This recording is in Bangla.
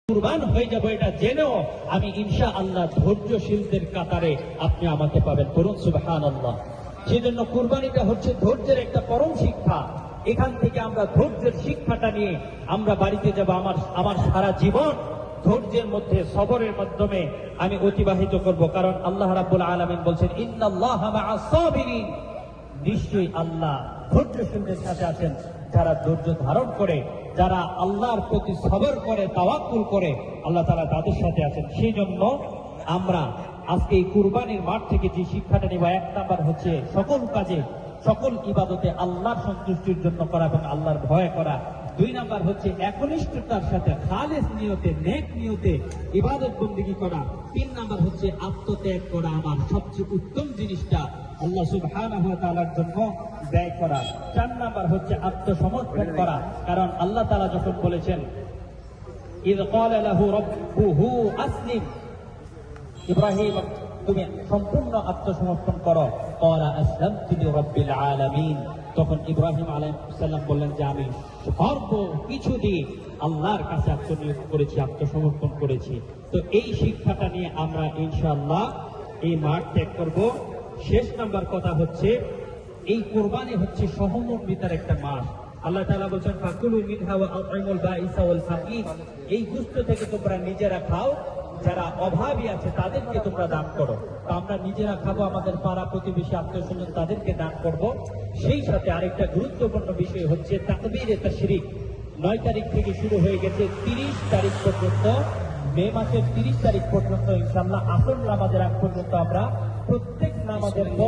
কুরবান হয়ে যাব এটা জেনেও আমি ইনশাআল্লাহ ধৈর্যশীলদের কাতারে আপনি আমাকে পাবেন। বলুন সুবহানাল্লাহ। সেজন্য কুরবানিটা হচ্ছে ধৈর্যের একটা পরম শিক্ষা। এখান থেকে আমরা ধৈর্যের শিক্ষাটা নিয়ে আমরা বাড়িতে যাব। আমার সারা জীবন ধৈর্যের মধ্যে, সবরের মাধ্যমে আমি অতিবাহিত করব। কারণ আল্লাহ রাব্বুল আলামিন বলছেন ইন্নাল্লাহা মাআস সাবিরিন, নিশ্চয়ই আল্লাহ ধৈর্যশীলদের সাথে আছেন। যারা ধৈর্য ধারণ করে, যারা আল্লাহর প্রতি সবর করে, তাওয়াক্কুল করে, আল্লাহ তাআলা তাদের সাথে আছেন। সেই জন্য আমরা আজকে এই কুরবানির মাঠ থেকে যে শিক্ষাটা নিব, এক নাম্বার হচ্ছে সকল কাজে, সকল ইবাদতে আল্লাহর সন্তুষ্টির জন্য করা এবং আল্লাহর ভয় করা। দুই নাম্বার হচ্ছে একনিষ্ঠতার সাথে খালেস নিয়তে, নেক নিয়তে ইবাদত বন্দেগী করা। তিন নাম্বার হচ্ছে আত্মত্যাগ করা, আমার সবচেয়ে উত্তম জিনিসটা আল্লাহ সুবহানাহু ওয়া তাআলার জন্য ব্যয় করা। চার নাম্বার হচ্ছে আত্মসমর্পণ করা। কারণ আল্লাহ তাআলা যখন বলেছেন ইয ক্বালা লাহু রাব্বুহু আসলিম, ইব্রাহিম তুমি সম্পূর্ণ আত্মসমর্পণ করো, ক্বালা আসলামতু লিরাব্বিল আলামিন, তখন ইব্রাহিম আলাইহিস সালাম বললেন যে আমি সর্ব কিছু দিয়ে আল্লাহর কাছে আত্মনিয়োগ করেছি, আত্মসমর্পণ করেছি। তো এই শিক্ষাটা নিয়ে আমরা ইনশাআল্লাহ এই মাঠ ত্যাগ করব। শেষ নাম্বার কথা হচ্ছে এই কুরবানি হচ্ছে সহমর্মিতার একটা মাস। আল্লাহ তাআলা বলেন ফাকুলু মিনহা ওয়া আত'ইমুল বাঈসা ওয়াল ফাকির, এই গোশত থেকে তোমরা নিজেরা খাও, যারা অভাবী আছে তাদেরকে তোমরা দান করো। তো আমরা নিজেরা খাবো, আমাদের পাড়া প্রতিবেশী আত্মীয়স্বজন তাদেরকে দান করব। সেই সাথে আরেকটা গুরুত্বপূর্ণ বিষয় হচ্ছে তাকবীরে তাশরিক। 9 তারিখ থেকে শুরু হয়ে গেছে 30 তারিখ পর্যন্ত, মে মাসের 30 তারিখ পর্যন্ত ইনশাআল্লাহ আসর নামাজের আগ পর্যন্ত আমরা প্রত্যেক নামাজের